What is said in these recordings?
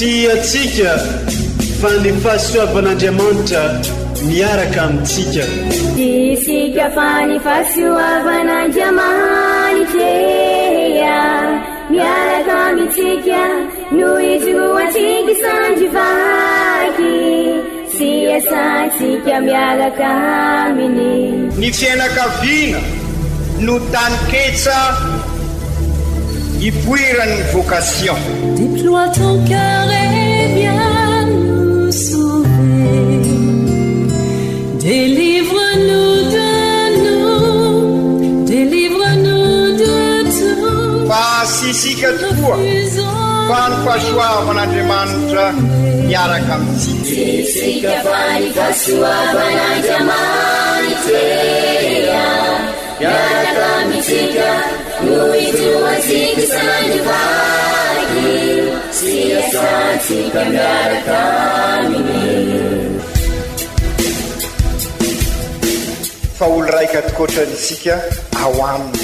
Tiatsika fa ny fahasoavan'Andriamanitra miaraka amintsika. Isika fa ny fahasoavan'Andriamanitra miaraka amintsika no izoatsika sandrivaky sy asantsika miaraka aminy. Ny fianakaviana no taniketsa ipoirany vocation. Déploie ton cœur et viens nous sauver. Délivre-nous de tout. Fa sisika tokoa fa ny fahasoavan'Andriamanitra miaraka amintsika. Sisika fa ny fahasoavan'Andriamanitra miaraka amintsika no izoatsika sandrivaky sy asantsika miaraka aminy. Fa olo raika tokoatrantsika ao aminy,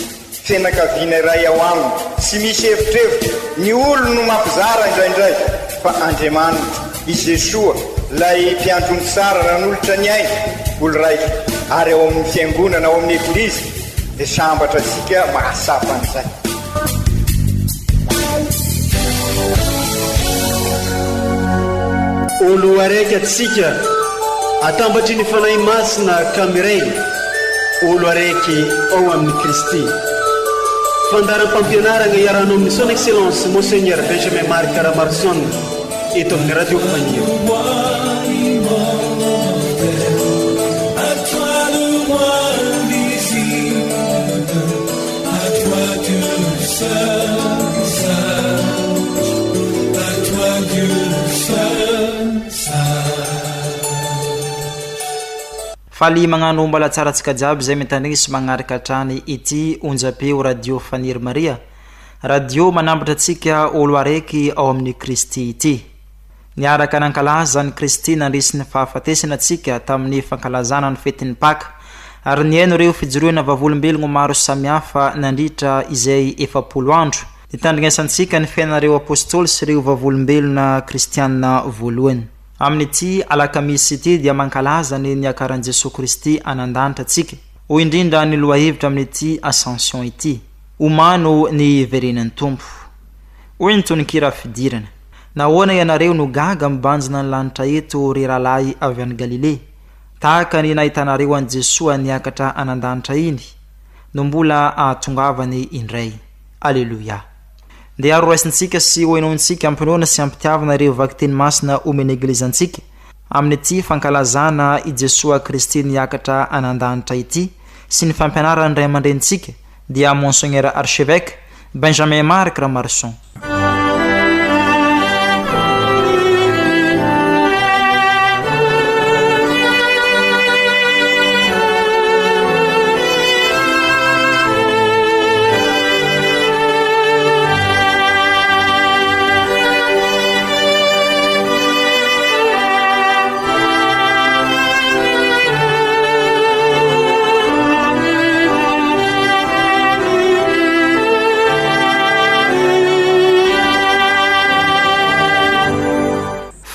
fianakaviana iray ao aminy, sy misy hevitrevitra ny olo no mampizara indraindray, fa Andriamanitra i Jesoa lay mpiandrony tsara ran'olotra ny aina, olo raika ary ao amin'ny fiangonana ao amin'ny eglizy dia sambatra antsika mahasapa an'izay. Olo araiky atsika atambatry ny fanahy masina kamiray, olo araiky ao amin'ny Kristy. Fandaram-pampianarana iarano amin'ny son excellence Monseigneur Benjamin Marc Caramarson eto amin'ny radio Fania. Faly magnano mbala tsaratsika jiaby zay mitandrigny sy magnaraka hatrany ity onjapeo radio Faniry Maria, radio manambatra atsika olo araiky ao amin'ny Kristy ity. Niaraka nankalaza ny Kristy nandrisy ny fahafatesana atsika tamin'ny fankalazana ny fetin'ny Paka, ary niaino reo fijoroana vavolombelogno maro samihafa nandritra izay 70 andro nitandrignasantsika ny fiainareo apôstôly sy reo vavolombelona kristianina voalohany. Amin'ity alakamisy ity dia mankalaza ny niakaran'i Jesosy Kristy anandanitra atsika, ho indrindra ny lohahevitra amin'ity ascension ity, omano ny verenan'ny Tompo. Hoy ny tonikira fidirana, nahoana ianareo no gaga mibanjina ny lanitra eto ry rahalahy avy any Galile, tahaka ny nahitanareo an Jesosy niakatra anandanitra iny, no mbola ahatongavany indray. Alleluia. Dia arorasintsika sy hoenontsika ampinoana sy ampitiavana ireo vakiteny masina omeny eglizantsika amin'ity fankalazana i Jesosy Kristy niakatra anandanitra ity sy ny fampianarany ray aman-drentsika dia Monseigneur Archevêque Benjamin Marc Caramarson.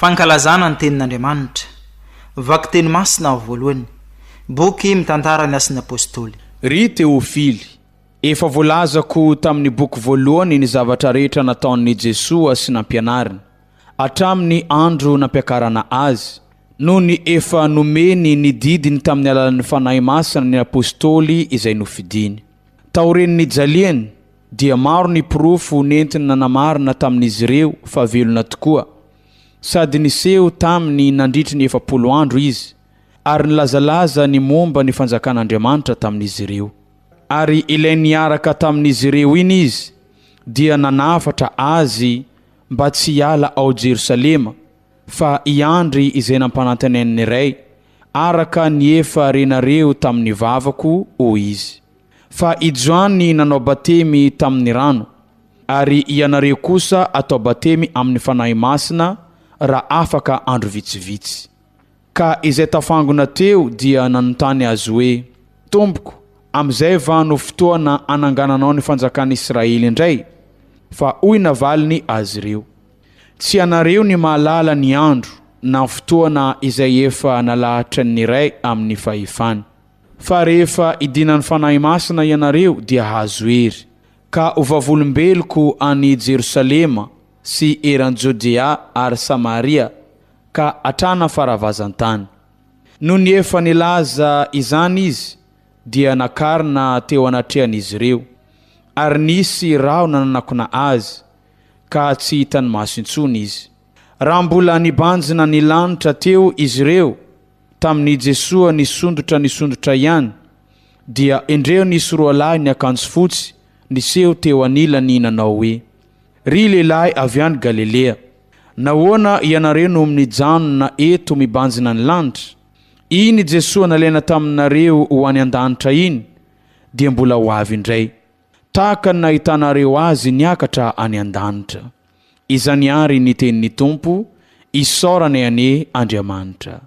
Fankalazana ny tenin'Andriamanitra, vakiteny masina voalohany, boky mitantara ny asin'ny apôstôly. Ry Teofily, efa voalazako tamin'ny boky voalohany ny zavatra rehetra nataon'i Jesosy sy nampianariny, hatramin'ny andro nampiakarana azy, no ny efa nomeny ny didiny tamin'ny alalan'ny fanahy masina ny apôstôly izay nofidiny. Taoren'ny jaliany dia maro ny pirofo nentina nanamarina tamin'izy ireo fa velona tokoa, sady niseho tamin'ny nandritry ny 70 andro izy, ary nilazalaza ny momba ny fanjakan'Andriamanitra tamin'izy ireo. Ary ilay niaraka tamin'izy ireo iny izy, dia nanafatra azy mba tsy hiala ao Jerusalema, fa iandry izay nampananteneniny iray, araka ny efa renareo tamin'ny vavako o izy. Fa ijoany nanao batemy tamin'ny rano, ary ianareo kosa atao batemy amin'ny fanahy masina raha afaka andro vitsivitsy. Ka izay tafangona teo dia nanontany azy hoe, Tompoko, amizay vano fotoana anangananao ny fanjakan'i Israely indray? Fa hoy navaliny azy ireo, tsy anareo ny mahalala ny andro na fotoana izay efa nalahatra ny ray amin'ny fahefany. Fa rehefa idinany fanahy masina ianareo dia hazo hery, ka ovavolombeloko any Jerusalema sy eran-Jodea ary Samaria ka atrana faravazan-tany. No ny efa nilaza izany izy dia nakarina teo anatrehan'izy ireo, ary nisy rahona nanakona azy ka tsy hitany maso intsony izy. Raha mbola nibanjina ny lanitra teo izy ireo tamin'ny Jesua nisondotra ihany, dia endreo nisy roa lahy ny akanjo fotsy niseho teo anilany nanao hoe, ry lehilahy avy any Galilea, nahoana ianareo no nijanona eto mibanjina ny lanitra? Iny Jesua nalaina taminareo ho any an-danitra iny dia mbola ho avy indray, tahaka ny nahitanareo azy niakatra any an-danitra. Izany ary ny tenin'ny Tompo, isaorany ane Andriamanitra.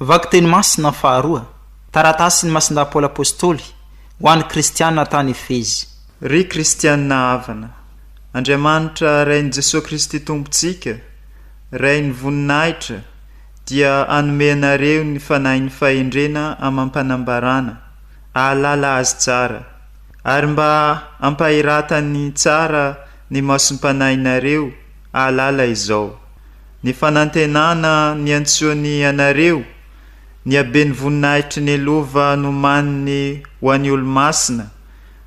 Vaky teny masina faharoa, taratasy ny masinda Paoly apôstôly ho an'ny kristianina tany Efezy. Ry kristianina havana, Andriamanitra rain'i Jesosy Kristy tompontsika, rain'ny voninahitra, dia anome anareo ny fanahin'ny fahendrena amam-panambarana, ahalala azy tsara, ary mba ampahiratany tsara ny masompanahynareo ahalala izao. Ny fanantenana ny antsoany anareo, ny abeny voninahitry ny lova nomaniny ho an'ny olo-masina,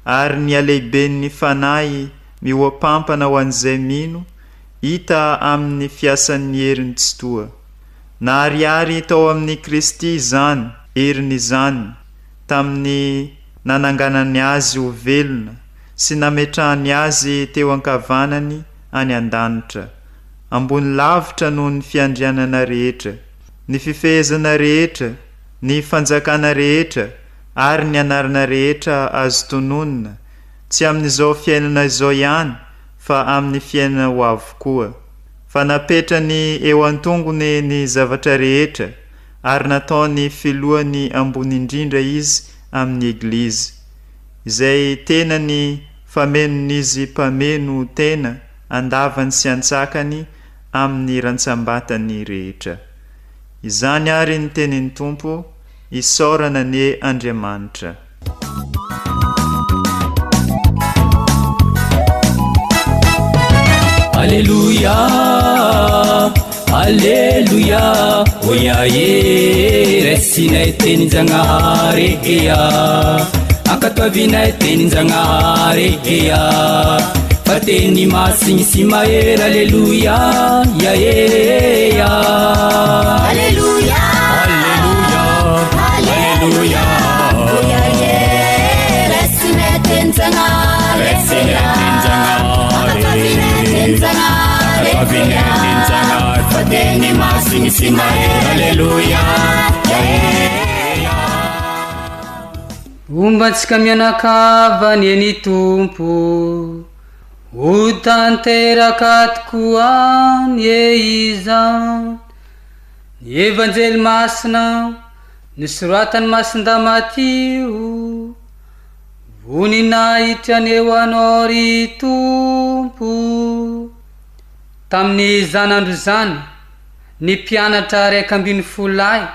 ary ny alehiben'ny fanahy mihoampampana ho an'izay mino, hita amin'ny fiasan'ny heriny tsy toa. Na ariary tao amin'ny Kristy izany, heriny izany, tamin'ny nananganany azy ho velona, sy nametrahany azy teo ankavanany any an-danitra, ambony lavitra noho ny fiandrianana rehetra, ny fifehezana rehetra, ny fanjakana rehetra, ary ny anarana rehetra azo tononina, tsy amin'izao fiainana izao ihany, fa amin'ny fiainana ho avokoa. Fa napetrany eo antongony ny zavatra rehetra, ary nataony filohany ambony indrindra izy amin'ny Eglizy, izay tena ny famenon'izy mpameno tena andavany sy antsakany amin'ny rantsambatany rehetra. Izany ary ny tenin'ny Tompo, isaorana ne Andriamanitra. Alléluia, Alleluia, oya ye, resinay tenin-Janahary ea, ankatoavinay tenin-Janahary ea, fa teny masigny sy mahery. Alleluia, ya ea. Alleluia, Alleluia, Alleluia, oya ye, resinay tenin-Janahary ea, ankatoavinay tenin-Janahary ea, fa teny masigny sy mahery. Alleluia, ya ea. Ombantsika mianakava ny eny tompo, ho tanteraka tokoa ny izany. Ny evanjely masina nisoratany masin-damatio, voninahitra aneo anao ry tompo. Tamin'ny zanandro zany ny mpianatra 12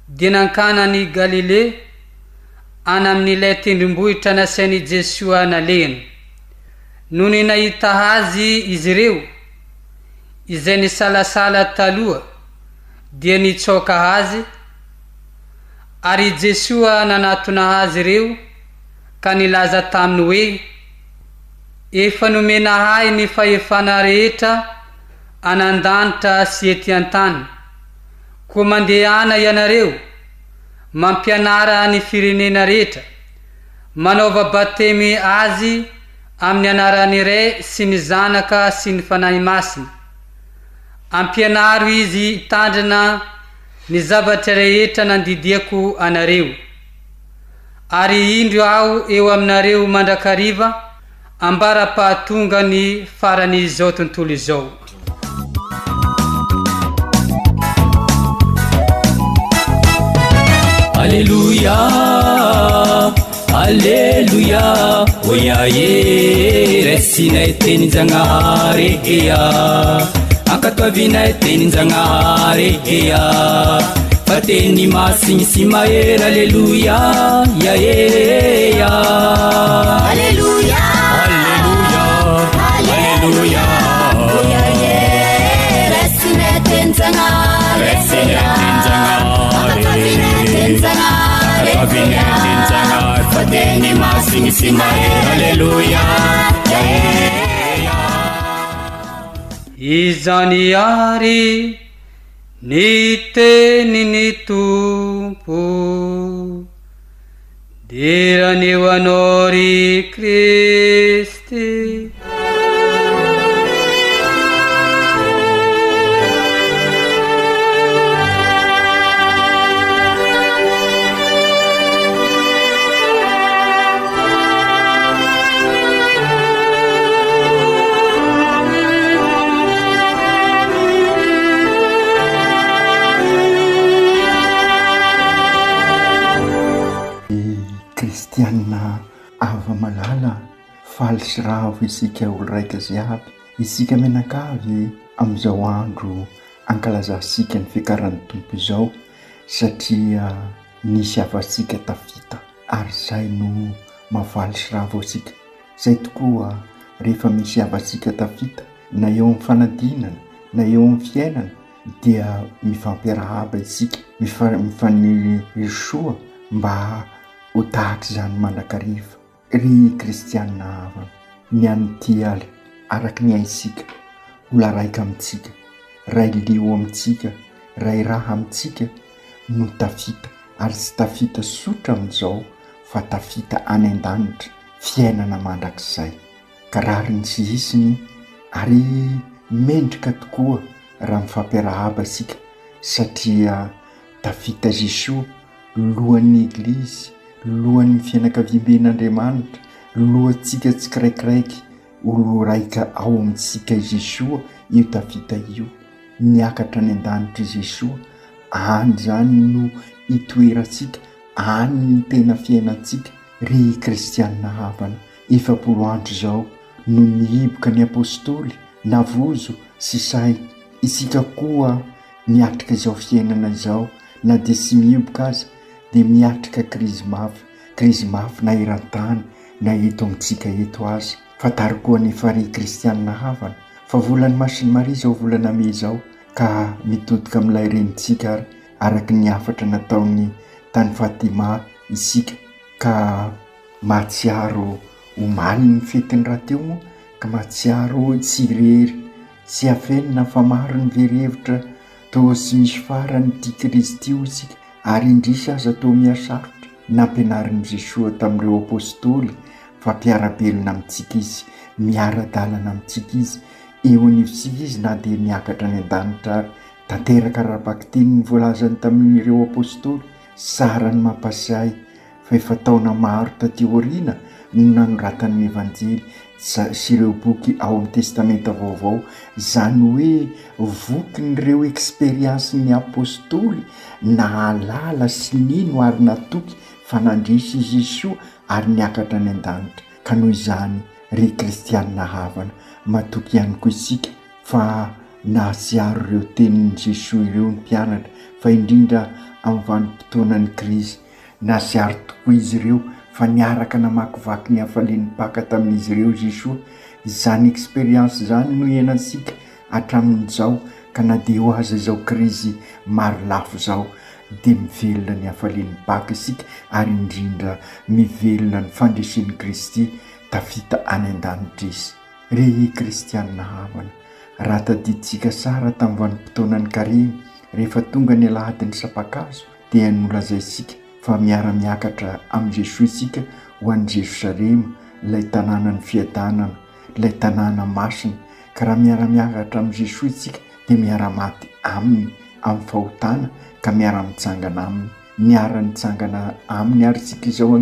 dia nankanany Galile ana amin'ilay tendrombohitra nasain'i Jesosy naleny. No ny nahita azy izy ireo izay nisalasala taloha dia nitsoka azy, ary Jesosy nanatona azy ireo ka nilaza taminy hoe efa nomenahay ny fahefana rehetra anandanitra sy ety an-tany, koa mandehana ianareo mampianara ny firenena rehetra, manaova batemy azy amin'ny anaran'ny Ray sy ny Zanaka sy ny Fanahy Masina. Ampianaro izy hitandrina ny zavatra rehetra nandidiako anareo, ary indro aho eo aminareo mandrakariva ambara-pahatonga ny farany izao tontolo izao. Alleluia, Alleluia, oya ye, resinay tenin-Janahary ea, ankatoavinay tenin-Janahary ea, fa teny masigny sy mahery. Alleluia, ya ea. Alleluia, Alleluia, Alleluia, oya ye, resinay tenin-Janahary ea, ankatoavinay tenin-Janahary ea, fa teny masigny sy mahery. Alleluia, ya ea. Izany ary ny tenin'ny tompo, diran'eo anao ry Kristy. Kristianina ava malala, faly sy ravo isika olo raika zay aby, isika menakavy amin'izao andro ankalazasika ny fiakaran'ny tompo izao, satria nisy avatsika tafita, ary zay no mavaly sy ravo asika. Zay tokoa rehefa misy avatsika tafita, na eo amin'ny fanadinana na eo amin'ny fiainana, dia mifampiarahaba isika, mifanisoa mba ho tahaka zany mandrakariva. Ry kristianina hava, ny an'ity aly araky ny aisika, ola raika amintsika, ray lio amintsika, ray raha amintsika no tafita, ary tsy tafita sotra amin'izao fa tafita any an-danitra, fiainana mandrakizay. Karary sy isiny ary mendrika tokoa raha mifampiarahaba isika, satria tafita Jesosy lohan'ny Eglizy, lohan'ny fianakavian'Andriamanitra, lohantsika tsikiraikiraiky, olo raika ao amintsika Jesosy io tafita io. Niakatra any an-danitra Jesosy, any zany no itoerantsika, any ny tena fiainantsika. Ry kristianina havana, 4 andro zao no nihiboka ny apôstôly navozo sy say, isika koa miatrika izao fiainana izao, na dia sy mihiboka aza dia miatrika krizy mafy na eran-tany na eto amintsika eto aza. Fatary koa nefa ry kristianina havana, fa volan'ny Masiny Maria zao volana May zao ka mitodika amin'ilay renitsika ary araka ny afatra nataony tany Fatima isika ka mahatsiaro omaly ny fetiny raha teo moa ka mahatsiaro tsy irery sy afenina fa maro ny verhevitra toa sy misy farany tia Kristy io isika ary indrisy aza toa miasarotra nampianarin'i Jesosy tamin'ireo apôstôly fa mpiarabelona amintsika izy miara-dalana amintsika izy eo anivosika izy na dia miakatra any an-danitra ary tanteraka raha-bakiteny ny voalazany tamin'ireo apôstôly sara ny mampasahy fa efa taona maro taty aoriana no nanoratan'ny evanjely sy ireo boky ao amin'ny testamenta vaovao zany hoe vokin'ireo eksperiansy apôstôly nahalala sy nino ary natoky fa nandresy izy Jesosy ary niakatra any an-danitra ka noho izany ry kristianina havana matoky ihany koa isika fa nahasiaro ireo tenin'i Jesosy ireo ny mpianatra fa indrindra amin'ny vanim-potoanan'ny krizy nahasiaro tokoa izy ireo fa niaraka namakivaky ny hafalian'ny paka tamin'izy ireo Jesosy izany eksperiansy zany no iainansika hatramin'izao ka na dia ho aza izao krizy maro lafo zao dia mivelona ny hafalian'ny paka isika ary indrindra mivelona ny fandresen'i Kristy tafita any an-danitra izy. Ry kristianina havana raha tadiditsika sara tamin'ny vanim-potoanan'ny kareny rehefa tonga ny alahadin'ny sapakazo dia nolazaisika fa miara-miakatra amin'i Jesosy isika ho an'i Jerosalema ilay tanànany fiadanana ilay tanàna masina ka raha miara-miakatra amin'i Jesosy isika dia miara-maty aminy amin'ny fahotana ka miara-mitsangana aminy miara-mitsangana aminy ary isika izao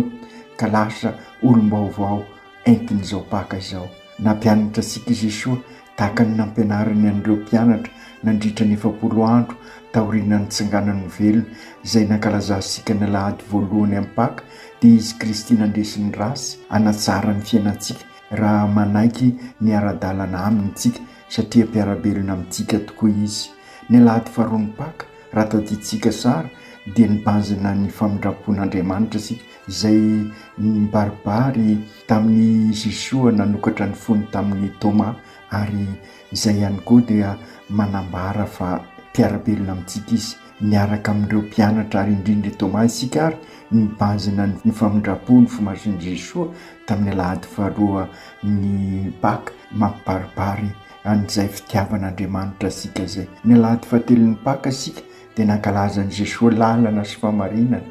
ka lasa olom-baovao entin'izao paka izao nampianatra isika Jesosy tahaka ny nampianarany an'ireo mpianatra nandritra ny 70 andro taorian'ny tsanganany velona izay nankalazansika ny alahady voalohany amin'ny paka dia izy Kristy nandresiny rasy hanatsara ny fiainantsika raha manaiky ny ara-dalana amintsika satria mpiarabelona amintsika tokoa izy. Ny alahady faharoa ny paka raha tadiditsika sara dia nibanjina ny famindrapon'Andriamanitra isika izay nibaribary tamin'ny Jesosy nanokatra ny fony tamin'ny Thomas ary izay ihany koa dia manambara fa mpiarabelona amintsika izy niaraka amin'ireo mpianatra ary indrindra Thomas isika ary nibanjina ny famindrapo ny fomason'i Jesosy tamin'ny alahady faharoa ny paka mampibaribary an'izay fitiavan'Andriamanitra isika izay. Ny alahady fahatelon'ny paka isika dia nankalazan'i Jesosy lalana sy famarinana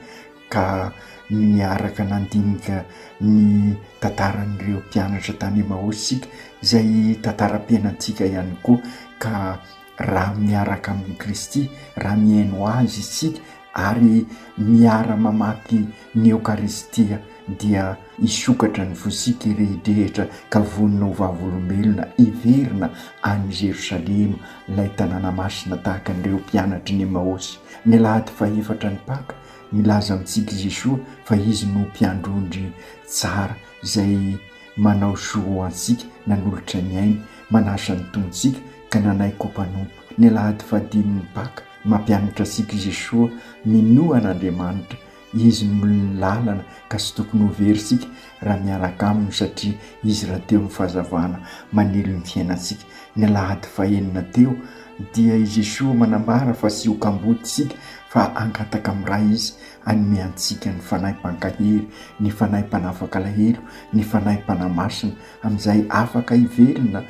ka niaraka nandinika ny tantaran'ireo mpianatra tany Emaosy isika izay tantaram-piainantsika ihany koa ka raha miaraka amin'ny Kristy raha miaino azy isika ary miara-mamaky ny Eukaristia dia isokatra ny fosika rehetra ka vonona ho vavolombelona iverina any Jerosalema ilay tanàna masina tahaka an'ireo mpianatra ny Emaosy. Ny alahady fahaefatra ny paka milaza amintsika Jesosy fa izy no mpiandrondry tsara izay manao soa antsika nanolotra ny ainy manasa ny tongontsika ka nanaiky mpanompo. Ny alahady fahadimy ny paka mampianatra antsika Jesosy minoan'Andriamanitra izy no lalana ka sy tokony ho very isika raha miaraka aminy satria izy raha teo ny fahazavana manilo ny fiainantsika. Ny alahady fahaenina teo dia i Jesosy manambara fa sy hokamboty isika fa angataka amin'ny raha izy anomeantsika ny fanahy-pankahelo ny fanahy-panafaka alahelo ny fanahy-panamasina amin'izay afaka hivelona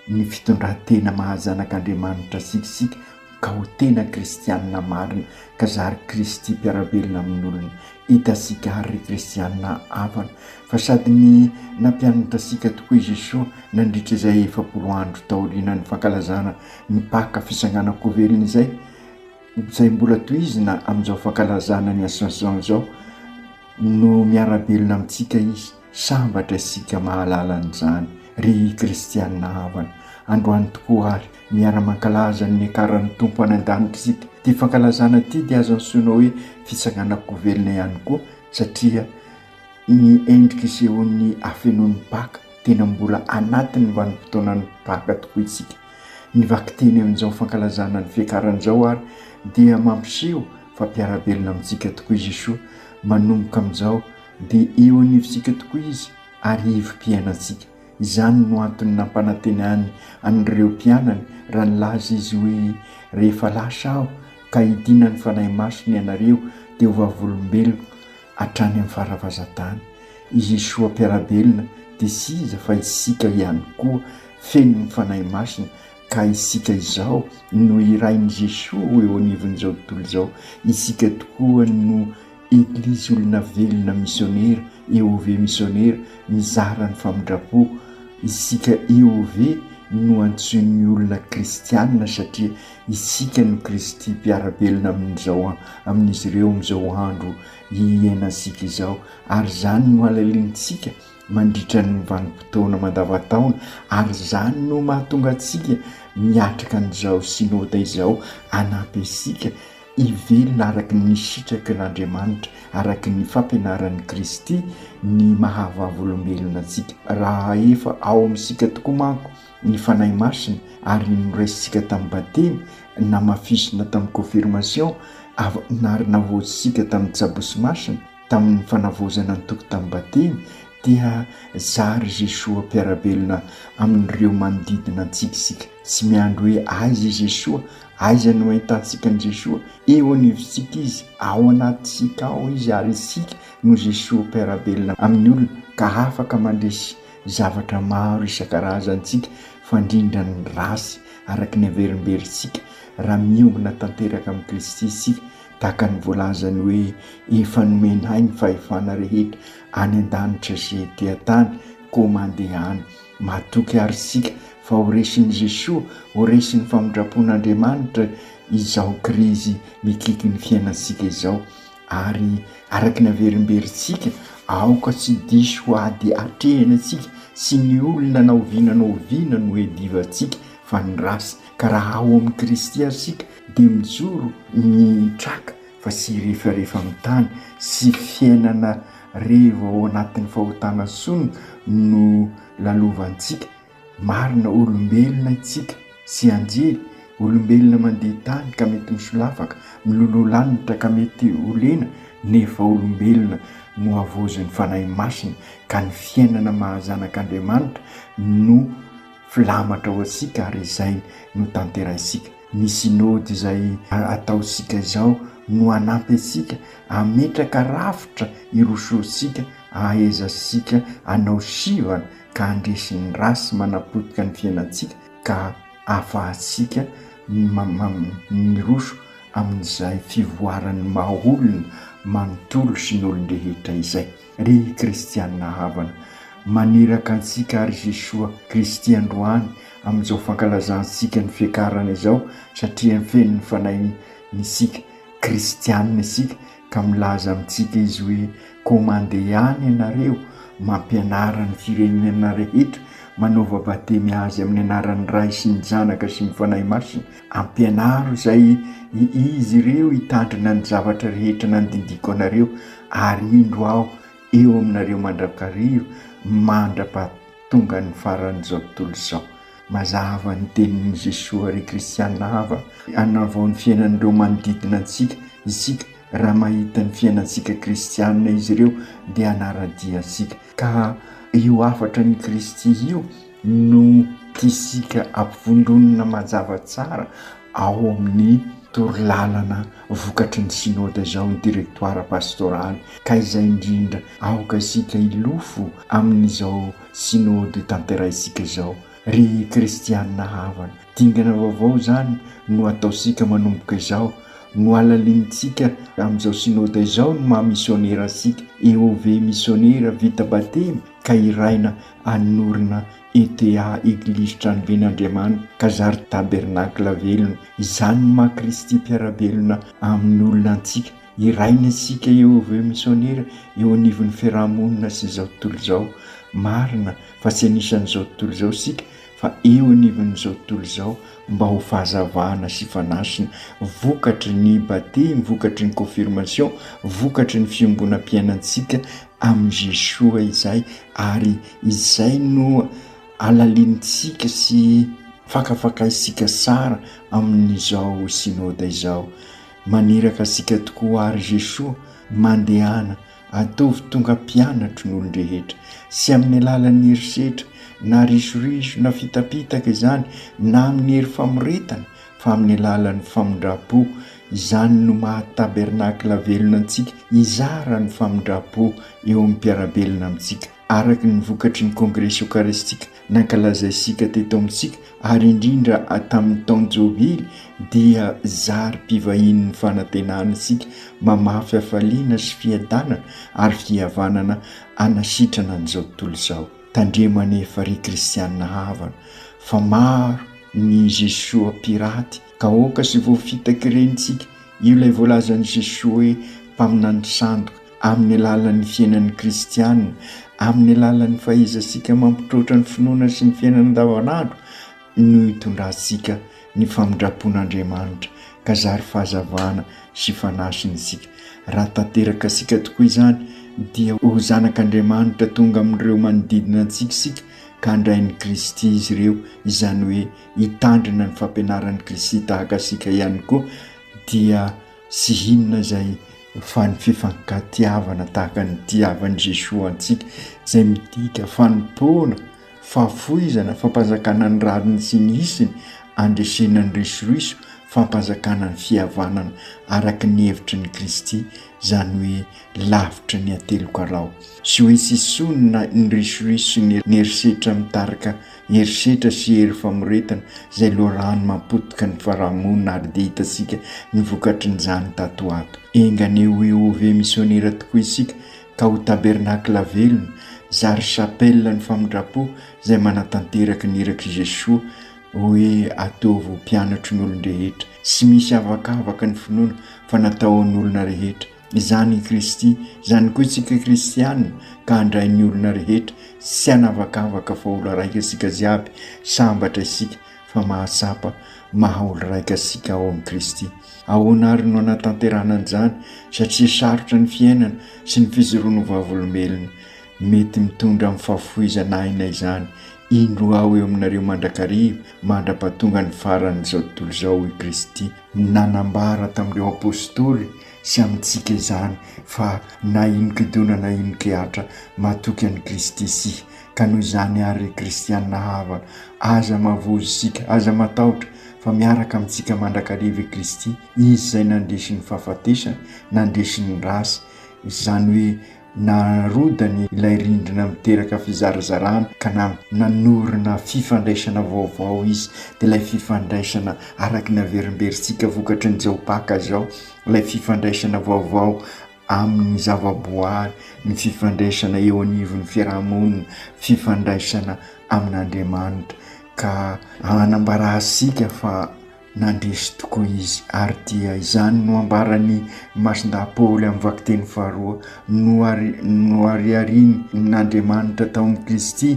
ny fitondrantena mahazanak'Andriamanitra sikisika ka ho tena kristianina marina ka zary Kristy mpiarabelona amin'olona hitasika ary kristianina havana fa sady ny nampianatra sika tokoa i Jesosy nandritra izay 70 andro taoriana ny fankalazana ny paka fisanganako velona izay mbola tohizina amin'izao fankalazana ny Ascension zao no miarabelona amintsika izy sambatra isika mahalala an'izany ry kristianina havana. Androany tokoa ary miara-mankalaza ny akaran'ny tompo any an-danitra isika. Ty fankalazana ty dia azo antsoina hoe fisanganako velona ihany koa satria ny endrika isehon'ny afenon'ny paka tena mbola anatin'ny vanim-potoanan'ny paka tokoa isika. Ny vakiteny amin'izao fankalazana ny fiakaran'izao ary dia mampiseho fa mpiarabelona amintsika tokoa i Jesosy manomboka amin'izao dia eo anivosika tokoa izy ary ivy-piainantsika izany no antony nampanantenany an'ireo mpianany raha nilaza izy hoe rehefa lasa aho ka hidina ny fanahy masony ianareo dia hovavolombeloko hatrany amin'ny faravazatany. I Jesoa mpiarabelona dia siza fa isika ihany koa feno ny fanahy masina ka isika izao no irain'i Jesoa eo anivon'izao tontolo izao. Isika tokoa no eglizy olona velona misionera, EOV misionera mizara ny famindrapo. Isika EOV no antsoin'ny olona kristianina satria isika no Kristy mpiarabelona amin'izy ireo amin'izao andro iainantsika izao, ary zany no alaliantsika mandritra ny vanim-potoana mandavataona, ary zany no mahatonga antsika miatraka an'izao synode izao anampy isika ivelona araky ny sitraky n'Andriamanitra, araky ny fampianaran'ny Kristy ny mahavavolombelona antsika. Raha efa ao amintsika tokoa manko ny fanahy masina ary noraisintsika tamin'ny batemy na mafisina tamin'ny confirmation ary navoazitsika tamin'ny tsabosy masina tamin'ny fanavozana ny toko tamin'ny batemy, dia zary Jesoa mpiarabelona amin'ireo manodidina antsika isika. Tsy miandro hoe aiza Jesoa, aiza no ahitantsika ny Jesoa, eo anivontsika izy, ao anatsika ao izy, ary isika no Jesoa mpiarabelona amin'ny olona ka afaka mandresy zavatra maro isan-karazantsika fandrindra ny rasy araky ny averimberitsika raha miombona tanteraka amin'ny Kristy isika, tahaka ny voalazany hoe efa nomenay ny fahefana rehetra any an-danitra sy tean-tany koa mandehany. Matoky ary isika fa horesin'i Jesoa, horesin'ny famindrapon'Andriamanitra izao krizy mikiky ny fiainantsika izao, ary araky ny averimberitsika aoka tsy diso ady atrehana antsika sy ny olona naoviana no edivantsika fa ny rasy. Ka raha ao amin'ny Kristy asika dia mijoro mitraka fa sy rehefarehefa amin'ny tany sy fiainana reva ao anatin'ny fahotana sono no lalovantsika. Marina olombelona itsika sy anjely, olombelona mandeha tany ka mety misolafaka, milololanitra ka mety olena, nefa olombelona no avozon'ny fanahy masina ka ny fiainana mahazanak'Andriamanitra no filamatra ao antsika, ary izay no tanterahisika. Ny synody izay ataosika izao no anampy antsika ametraka rafitra irosoantsika, ahaizasika anao sivana ka andresin'ny rasy manapotika ny fiainantsika ka afahantsika miroso amin'izay fivoaran'ny mahaolona manontolo sy ny olon-drehetra izay. Ry kristianina havana, maneraka antsika ary Jesoa Kristy androany amin'izao fankalazantsika ny fiakarana izao, satria feno ny fanahy nisika kristianina isika ka milaza amintsika izy hoe komandehany ianareo mampianara ny firenena rehetra, manaova batemy azy amin'ny anaran'ny Ray sy ny Zanaka sy ny fanahy masina, ampianaro izay izy ireo hitandrina ny zavatra rehetra nandindiko anareo, ary indro aho eo aminareo mandrakarivo mandra-pahatonga ny faran'izao tontolo izao. Mazava ny tenin'i Jesoa ry kristianina hava, anavao ny fiainan'ireo manodidina antsika, isika raha mahita ny fiainantsika kristianina izy ireo dia anaradia antsika. Ka io afatra ny Kristy io no tisika ampivondronina mazava tsara ao amin'ny torolalana vokatry ny synode izao, ny direktoara pastoraly, ka izay indrindra aoka isika ilofo amin'izao synode tanterahisika izao. Ry kristianina havana, dingana vaovao zany no ataosika manomboka izao, no alaliantsika amin'izao synode izao no mahamisionera asika, EOV misionera vita batemy ka iraina anorina ETA Église Tranoben'Andriamanitra Kazary Tabernakla Velona. Izany no maha Kristy mpiarabelona amin'ny olona antsika, iraina asika EOV misionera eo anivon'ny fiarahamonina sy izao tontolo izao. Marina fa tsy anisan'izao tontolo izao sika, fa eo anivon'izao tontolo izao mba ho fahazavana sy fanasina vokatry ny batemy, vokatry ny confirmation, vokatry ny fiombonam-piainantsika amin'ny Jesoa izay, ary izay no alaliantsika sy fakafakaisika tsara amin'izao synode izao. Maneraka asika tokoa ary Jesoa mandehana ataovy tonga mpianatry ny olon-drehetra, sy amin'ny alalan'ny herisetra na risoriso na fitapitaka izany na amin'ny hery famoretana fa amin'ny alalan'ny famondra-po izany no mahatabernakla velona antsika izara ny famondra-po eo amin'ny mpiarabelona amintsika araky ny vokatry ny congrès eucharistique nankalaza isika teto amintsika ary indrindra tamin'ny taona jobily dia zary mpivahiny ny fanantenana isika mamafy hafaliana sy fiadanana ary fihavanana anasitrana an'izao tontolo izao tandremanefa ry kristianina havana fa maro ny Jesoa piraty ka oka sy voafitaky renitsika io ilay voalazan'i Jesoa hoe mpaminany sandoka amin'ny alalan'ny fiainan'ny kristianina amin'ny alalan'ny fahaizasika mampitrotra ny finoana sy ny fiainana andavanandro no hitondrantsika ny famondram-pon'Andriamanitra ka zary fahazavana sy fanasiny isika raha tanteraka sika tokoa izany dia ho zanak'Andriamanitra tonga amin'ireo manodidina antsika sika ka andrain'ny Kristy izy ireo izany hoe hitandrina ny fampianaran'ny Kristy tahaka sika ihany koa dia sy hinona izay fa ny fifankatiavana tahaka ny tiavan'i Jesoa antsika izay midika fanompoana fahafoizana fampanjakana ny rariny sy ny isiny andresenany risoriso fampanjakana ny fihavanana araky ny hevitry ny Kristy izany hoe lavitra ny atelokarao sy hoe sisonina ny risoriso ny herisetra mitarika herisetra sy hery famoretana izay loharano mampotika ny farahamonina ary dia hitasika ny vokatry ny zany tato ato engany eo ve misionera tokoa isika ka ho tabernakla velona zary chapelle ny famondra-po izay manatanteraky ny eraky Jesoa hoe ataovy mpianatry ny olon-drehetra sy misy avakavaka ny finoana fa nataon'ny olona rehetra izany Kristy izany koa isika kristianina ka andrain'ny olona rehetra sy anavakavaka fa olo raika isika ziaby sambatra isika fa mahasapa mahaolo raika isika ao amin'ny Kristy ahoana ary no anatanterana an'izany satria sarotra ny fiainana sy ny fizoroana vavolombelona mety mitondra amin'ny fahafoizana aina izany indro ao eo aminareo mandrakariva mandra-pahatonga ny faran'izao tontolo izao i Kristy nanambara tamin'ireo apôstôly sy amintsika izany fa na ino-kidona na ino-kihatra matoky an'i Kristy sy ka noho izany ary kristianina havana aza mavozo isika aza matahotra fa miaraka amintsika mandrakariva i Kristy izy izay nandesy ny fahafatesana nandesy ny rasy izany hoe narodany ilay rindrina miteraka fizarazarana ka nanorina fifandraisana vaovao izy dia ilay fifandraisana araky naverimberitsika vokatry ny jaopaka zao ilay fifandraisana vaovao amin'ny zavaboary ny fifandraisana eo anivon'ny fiarahamonina fifandraisana amin'Andriamanitra ka anambarasika fa nandesy tokoa izy ary dia izany no ambarany masindaha-Paoly amin'ny vakiteny faharoa no ariariny n'Andriamanitra tao amin'ny Kristy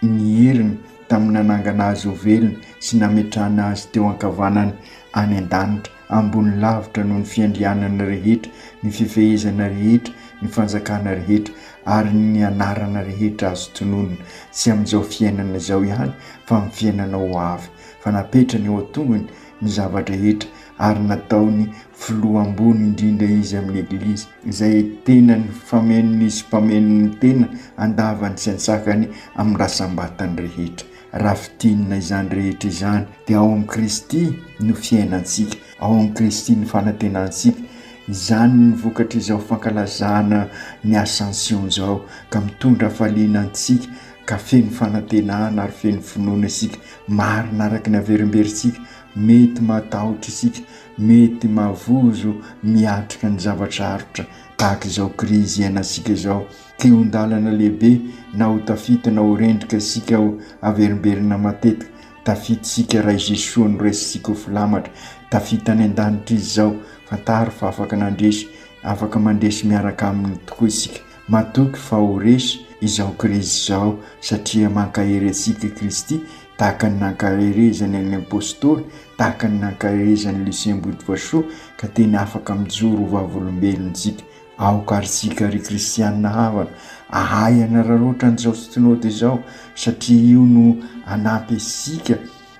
ny heriny tamin'ny nanangana azy ho velona sy nametrahana azy teo ankavanany any an-danitra ambony lavitra noho ny fiandrianana rehetra ny fifehezana rehetra ny fanjakana rehetra ary ny anarana rehetra azo tononona sy amin'izao fiainana izao ihany fa amin'ny fiainana ho avy fa napetrany eo an-tongony ny zavatra rehetra ary nataony filoha ambony indrindra izy amin'ny eglizy izay tena ny famenony izy mpamenony tena andavany sy ansakany amin'ny rasambatany rehetra raha fitinina izany rehetra izany dia ao amin'ny Kristy no fiainantsika ao amin'ny Kristy ny fanantenantsika izany ny vokatra izao fankalazana ny ascension zao ka mitondra faliana antsika ka feno fanantenana ary feno finoana isika marina araky ny averimberitsika mety matahotra isika mety mavozo miatrika ny zavatra arotra tahaka izao krizy iainasika izao keon-dalana lehibe na ho tafita na ho rendrika isika ho averimberina matetika tafita isika raha Jesoa no raisitsika ho filamatra tafita any an-danitra izy zao fantary fa afaka nandresy afaka mandresy miaraka amin'ny tokoa isika matoky fa ho resy izao krizy izao satria mankahery antsika Kristy tahaka ny nankaherezany any apôstôly tahaka ny nankaherezany Lucien Mbodivoasoa ka tena afaka mijoro vavolombelontsika aokaritsika ry kristianina havana ahay anararoatra n'izao synody izao satria io no anampy isika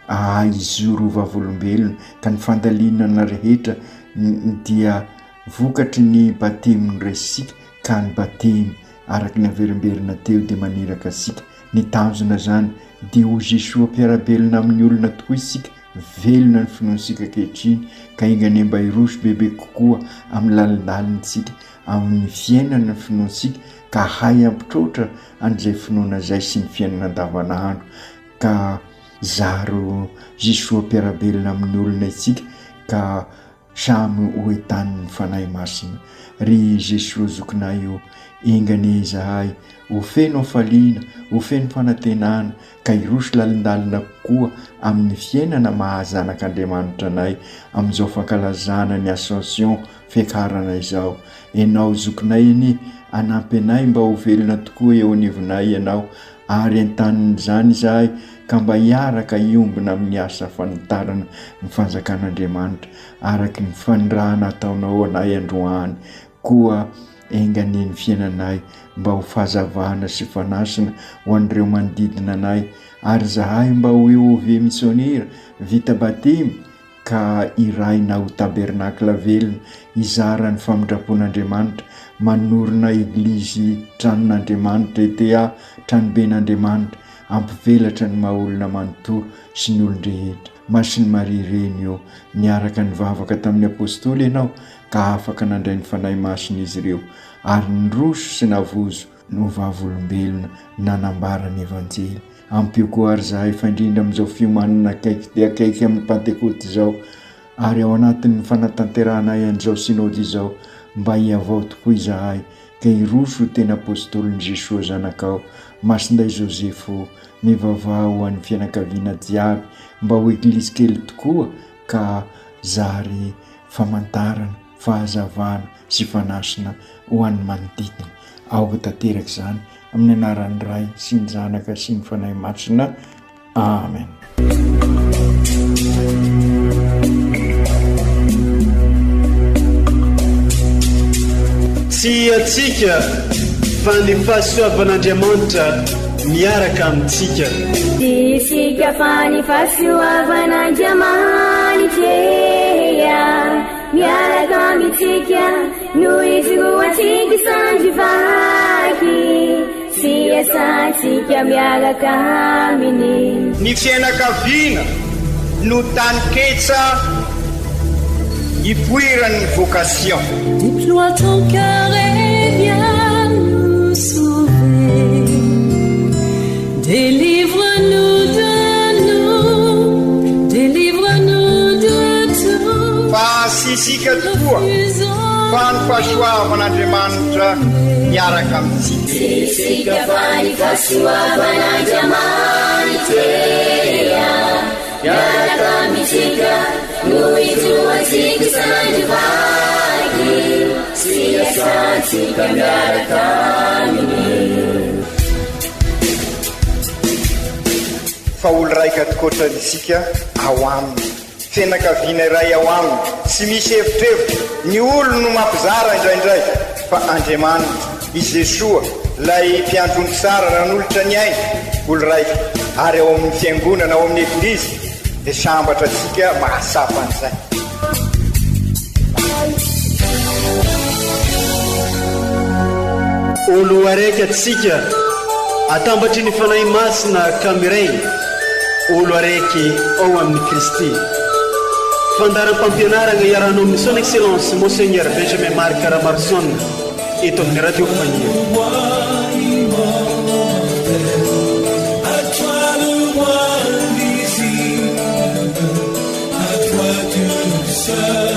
ahay izoro vavolombelona ka ny fandalinana rehetra dia vokatry ny batemy niraisika ka ny batemy araky ny averimberina teo dia maniraka asika ny tanjona zany dia ho Jesoa mpiarabelona amin'ny olona tokoa isika velona ny finoansika kehitriny ka ingany mba hirosy bebe kokoa amin'ny lalindalitsika amin'ny fiainana ny finoansika ka hay ampitrotra an'izay finoana zay sy ny fiainana andavanandro ka zaro Jesoa mpiarabelona amin'ny olona isika ka samy hoetan'ny fanahy masina ry Jesoa zokinay io ingany zahay ho feno faliana ho feno fanantenana ka hirosy lalindalina kokoa amin'ny fiainana mahazanak'Andriamanitra anay amin'izao fankalazana ny Ascension fiakarana izao. Ianao zokinay anie anampy anay mba ho velona tokoa eo anivonay ianao ary an-tanin'izany izahay ka mba hiaraka iombina amin'ny asa fanitarana ny fanjakan'Andriamanitra araky ny fanirahana ataonao anay androany koa engany ny fiainanay mba ho fahazavana sy fanasina ho an'ireo manodidina anay ary zahay mba ho eo ve missionnaire vita batimy ka iraina ho tabernakla velona izara ny famindrapon'Andriamanitra manorina eglizy tranon'Andriamanitra ETA tranoben'Andriamanitra ampivelatra ny mahaolona manontoro sy ny olon-drehetra. Masiny Maria reny eo niaraka ny vavaka tamin'ny apôstôly ianao ka afaka nandray ny fanahy masina izy ireo ary nyroso sy navozo no vavolombelona nanambara ny evanjely. Ampio koa ary zahay faindrindra amin'izao fiomanana akaiky dia akaiky amin'ny Pentekoty izao ary ao anatin'ny fanatanteranay an'izao synody izao mba hiavao tokoa izahay ka hiroso tena apôstôliny Jesoa zanakao Masinday Josefo mivavao ho an'ny fianakaviana jiaby mba ho eglizy kely tokoa ka zary famantarana fahazavana sy fanasina ho an'ny manodidina. Aoka tanteraka izany amin'ny anaran'ny Ray sy ny Zanaka sy ny Fanahy Masina. Amen. Tsy atsika fa ny fahasoavan'Andriamanitra miaraka amintsika. Isika fa ny fahasoavan'Andriamanitra miaraka amintsika no izy ho atsika sandrivaky sy asantsika miaraka aminy. Ny fianakaviana no tany ketsa ipoiran'ny vocation. Déploie ton cœur et viens nous sauver. Délivre-nous de tout. Fasisika tokoa fa ny fahasoavan'Andriamanitra miaraka amintsika. Isika fa ny fahasoavan'Andriamanitra miaraka amintsika no izy ho atsika sandrivaky sy asantsika miaraka aminy. Fa olo raika tokoatran'isika ao aminy fianakaviana iray ao aminy sy misy hevitrevitra ny olo no mampizara indraindray fa Andriamanitra i Jesoa lay mpiandrony tsara nanolotra ny ainy olo raika ary ao amin'ny fiangonana ao amin'ny eglizy dia sambatra atsika mahasapa an'izay. Olo araiky atsika atambatry ny fanahy masina kamiray olo araiky ao amin'ny Kristy. Fandaram-pampianarana iarano amin'ny son excellence Monseigneur Benjamin Marc Caramarson eto amin'ny radio Fania. À toi le roi visible, à toi Dieu seul.